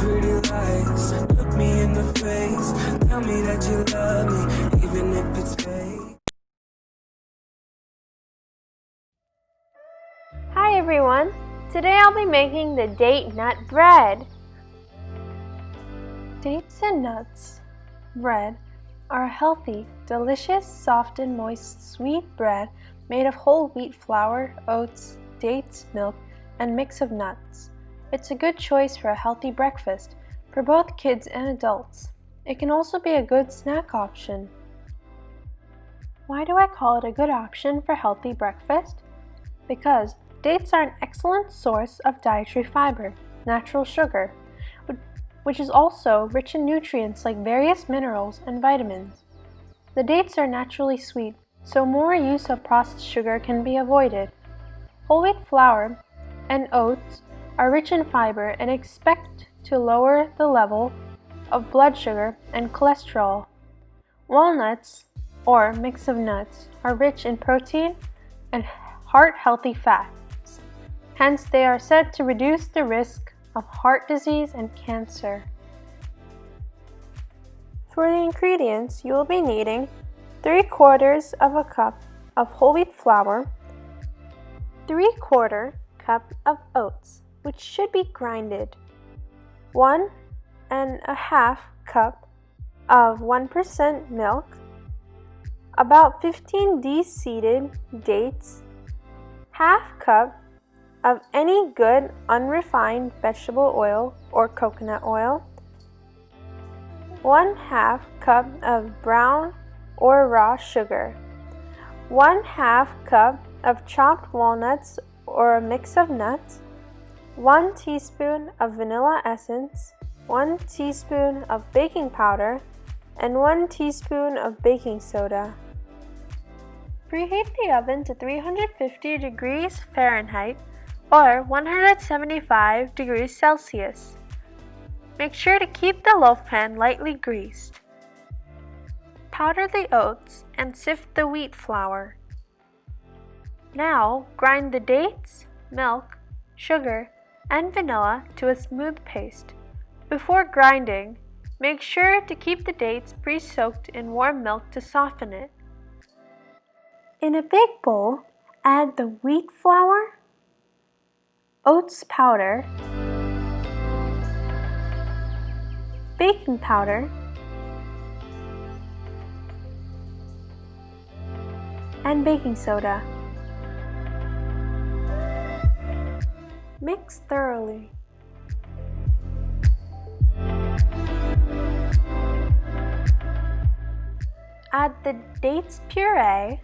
pretty lies. Look me in the face, tell me that you love me, even if it's fake. Hi everyone! Today I'll be making the date nut bread. Dates and nuts bread are a healthy, delicious, soft and moist sweet bread made of whole wheat flour, oats, dates, milk, and mix of nuts. It's a good choice for a healthy breakfast for both kids and adults. It can also be a good snack option. Why do I call it a good option for healthy breakfast? Because dates are an excellent source of dietary fiber, natural sugar, which is also rich in nutrients like various minerals and vitamins. The dates are naturally sweet, so more use of processed sugar can be avoided. Whole wheat flour and oats are rich in fiber and expect to lower the level of blood sugar and cholesterol. Walnuts, or mix of nuts, are rich in protein and heart-healthy fats. Hence, they are said to reduce the risk of heart disease and cancer. For the ingredients, you will be needing 3/4 of a cup of whole wheat flour, 3/4 cup of oats, which should be grinded, 1.5 cup of 1% milk, about 15 de-seeded dates, 1/2 cup of any good unrefined vegetable oil or coconut oil, 1/2 cup of brown or raw sugar, 1/2 cup of chopped walnuts or a mix of nuts, 1 teaspoon of vanilla essence, 1 teaspoon of baking powder, and 1 teaspoon of baking soda. Preheat the oven to 350 degrees Fahrenheit or 175 degrees Celsius. Make sure to keep the loaf pan lightly greased. Powder the oats and sift the wheat flour. Now grind the dates, milk, sugar, and vanilla to a smooth paste. Before grinding, make sure to keep the dates pre-soaked in warm milk to soften it. In a big bowl, add the wheat flour, oats powder, baking powder, and baking soda. Mix thoroughly. Add the dates puree,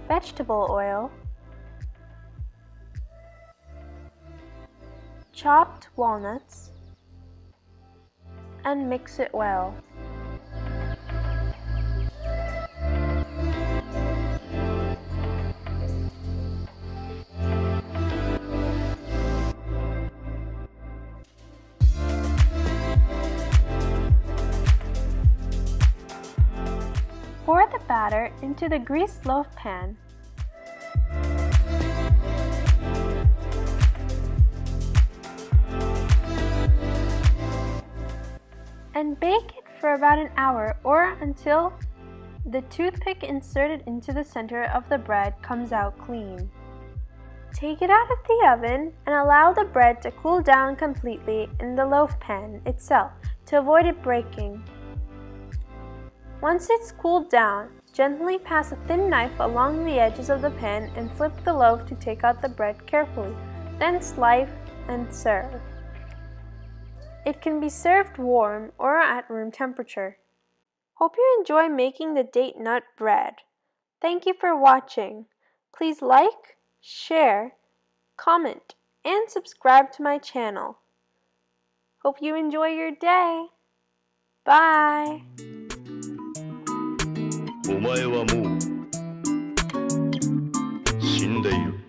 vegetable oil, chopped walnuts, and mix it well. Pour the batter into the greased loaf pan. And bake it for about an hour or until the toothpick inserted into the center of the bread comes out clean. Take it out of the oven and allow the bread to cool down completely in the loaf pan itself to avoid it breaking. Once it's cooled down, gently pass a thin knife along the edges of the pan and flip the loaf to take out the bread carefully, then slice and serve. It can be served warm or at room temperature. Hope you enjoy making the date nut bread. Thank you for watching. Please like, share, comment, and subscribe to my channel. Hope you enjoy your day. Bye! お前はもう死んでいる。